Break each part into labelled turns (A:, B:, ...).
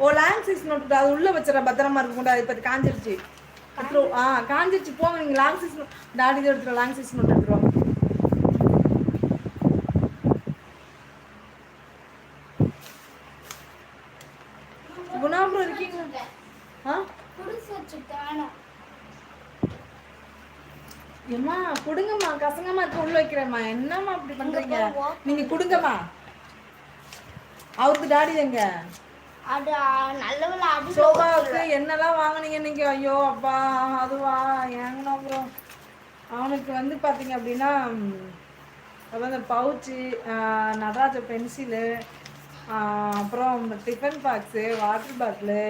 A: ஓ long size note அது உள்ள வச்சிட பத்திரமா இருக்கும் கூட இப்போ காஞ்சிருச்சு காஞ்சிருச்சு போங்க நீங்கள் லாங் சைஸ் டாடி தான் எடுத்துருவோம் லாங் சைஸ் நோட்டு எடுத்துருவோம் குணாபுரம் இருக்கீங்க ஏம்மா கொடுங்கம்மா கசங்கம்மா இருக்க உள்ள வைக்கிறேம்மா என்னம்மா அப்படி பண்றீங்க நீங்க கொடுங்கம்மா அவருக்கு டாடி எங்க சோபாவுக்கு என்னெல்லாம் வாங்கினீங்க நீங்க ஐயோ அப்பா அதுவா ஏங்கண்ணா அப்புறம் அவனுக்கு வந்து பார்த்தீங்க அப்படின்னா அதான் இந்த பவுச்சு நடராஜ பென்சிலு அப்புறம் டிஃபன் பாக்ஸு வாட்டர் பாட்டிலு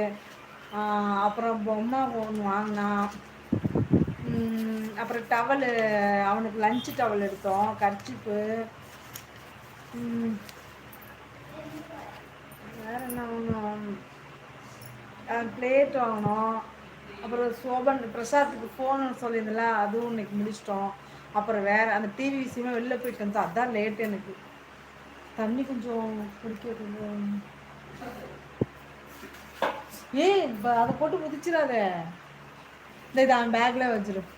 A: அப்புறம் பொம்மை ஒன்று வாங்கினான் அப்புறம் டவலு அவனுக்கு லஞ்சு டவல் எடுத்தோம் கர்ச்சிப்பு வேறு என்ன வாங்கணும் பிளேட் வாங்கினோம் அப்புறம் சோபன் பிரசாத்துக்கு ஃபோனு சொல்லியிருந்தல அதுவும் இன்னைக்கு முடிச்சிட்டோம் அப்புறம் வேறு அந்த டிவி விஷயமா வெளில போயிட்டு வந்தோம் அதான் லேட்டு எனக்கு தண்ணி கொஞ்சம் குடிக்க கொஞ்சம் அதை போட்டு முதிச்சிடாத இந்த இது அவன் பேக்கில் வச்சிடும்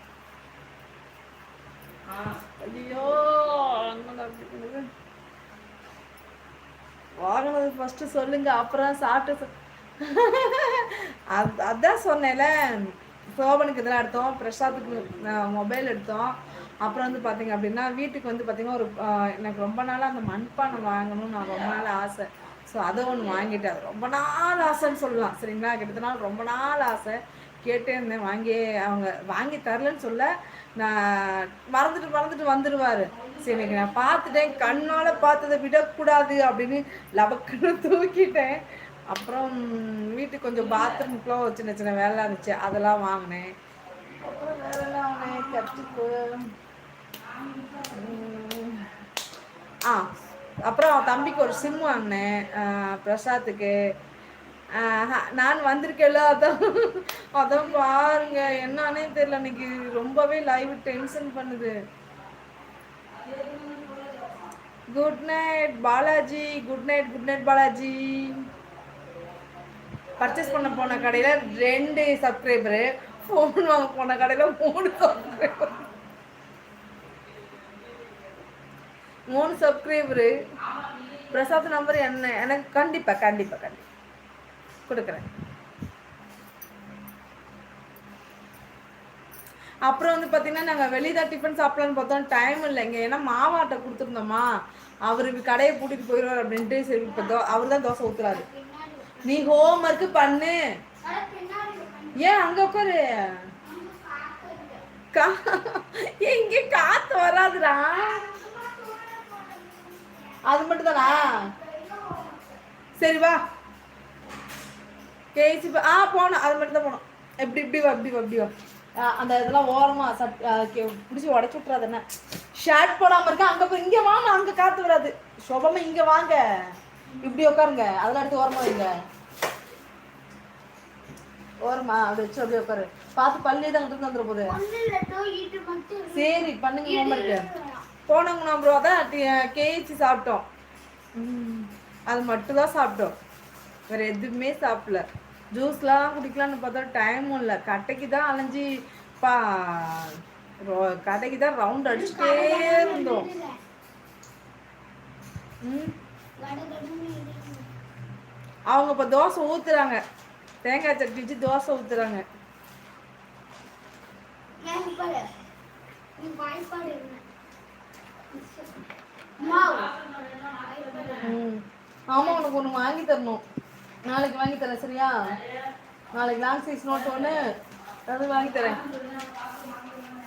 A: ஐயோ வாங்கினது ஃபஸ்ட்டு சொல்லுங்க அப்புறம் சாப்பிட்டு அதான் சொன்னேன்ல சோபனுக்கு இதெல்லாம் எடுத்தோம் பிரசாத்துக்கு மொபைல் எடுத்தோம் அப்புறம் வந்து பார்த்தீங்க அப்படின்னா வீட்டுக்கு வந்து பார்த்தீங்கன்னா ஒரு எனக்கு ரொம்ப நாளாக அந்த மண்பானை வாங்கணும்னு நான் ரொம்ப நாள் ஆசை ஸோ அதை ஒன்று வாங்கிட்டேன் அது ரொம்ப நாள் ஆசைன்னு சொல்லலாம் சரிங்களா கிட்டத்தட்ட ரொம்ப நாள் ஆசை கேட்டே இருந்தேன் அவங்க வாங்கி தரலன்னு சொல்ல நான் மறந்துட்டு வந்துடுவார் சரி இன்னைக்கு நான் பார்த்துட்டேன் கண்ணால் பார்த்ததை விடக்கூடாது அப்படின்னு லபக்குன்னு தூக்கிட்டேன் அப்புறம் வீட்டுக்கு கொஞ்சம் பாத்ரூமுக்குலாம் ஒரு சின்ன சின்ன வேலை இருந்துச்சு அதெல்லாம் வாங்கினேன் அப்புறம் வேற எல்லாம் வாங்கினேன் கர்ச்சிப்பு அப்புறம் தம்பிக்கு ஒரு சிம் வாங்கினேன் பிரசாத்துக்கு நான் வந்திருக்கேன்ல அதான் பாருங்க என்னன்னே தெரியல இன்னைக்கு ரொம்பவே லைவ் டென்ஷன் பண்ணுது good night Balaji good night Balaji purchase பண்ண போன கடையில் 2 சப்ஸ்கிரைபரு ஃபோன் வாங்க போன கடையில் 3 சப்ஸ்கிரைபர் 3 சப்ஸ்கிரைபரு பிரசாத் நம்பர் என்ன எனக்கு கண்டிப்பாக கொடுக்குறேன் அப்புறம் வந்து பார்த்தீங்கன்னா நாங்கள் வெளியில் டிஃபன் சாப்பிடலான்னு பார்த்தோம் டைம் இல்லைங்க ஏன்னா மாவாட்டை கொடுத்துருந்தோமா அவர் கடையை கூட்டிகிட்டு போயிடுவார் அப்படின்ட்டு சரி இப்போ அவர் தான் தோசை ஊற்றுறாரு நீ ஹோம் ஒர்க் பண்ணு ஏன் அங்க உட்காரு இங்க காத்து வராதுடா அது மட்டும் தானா சரி வா கேசி போனோம் அது மட்டும் தான் போனோம் எப்படி வா அந்த இதெல்லாம் ஓரமா பிடிச்சி உடச்சு விட்டுறாது என்ன ஷர்ட் போடாம இருக்க அங்க போய் இங்க வாங்க அங்க காத்து வராது சோபமா இங்க வாங்க இப்படி உட்காருங்க அதெல்லாம் எடுத்து ஓரமா வைங்க ஓரமா அப்படி வச்சு அப்படியே உட்காரு பார்த்து பள்ளி தான் கிட்ட வந்துட போகுது சரி பண்ணுங்க ஹோம்ஒர்க்கு போனவங்க ப்ரோ தான் கேச்சி சாப்பிட்டோம் அது மட்டும் தான் சாப்பிட்டோம் வேற எதுவுமே சாப்பிடல ஜூஸ்லாம் குடிக்கலான்னு பார்த்தா டைமும் இல்லை கடைக்கு தான் அலைஞ்சி கடைக்கு தான் ரவுண்ட் அடிச்சுட்டே இருந்தோம் அவங்க இப்போ தோசை ஊத்துறாங்க தேங்காய் சட்னி வச்சு தோசை ஊத்துறாங்க ஆமா உனக்கு ஒன்று வாங்கி தரணும் நாளைக்கு வாங்கி தரேன் சரியா நாளைக்கு லாங் சைஸ் நோட்டு ஒன்று அது வாங்கி தரேன்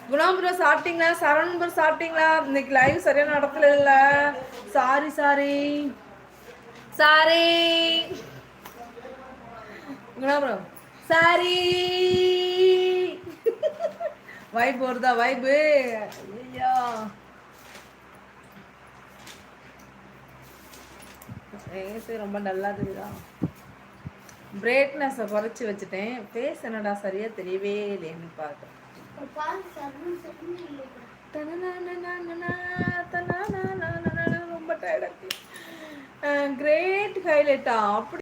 A: குணாபுரம் சாப்பிட்டீங்களா சரவணபுரம் சாப்பிட்டீங்களா இன்னைக்கு லைவ் சரியான நடத்தல இல்லை சாரி குணாபுரம் சாரி வைப் வருதா வைப்பு ஐயா ரொம்ப நல்லா தெரியுதா பிரைட்னஸை குறைச்சி வச்சுட்டேன் ஃபேஸ் என்னடா சரியா தெரியவே இல்லைன்னு பார்க்குறேன் ரொம்ப டயர்டாக கிரேட் ஹைலைட்டா? அப்படி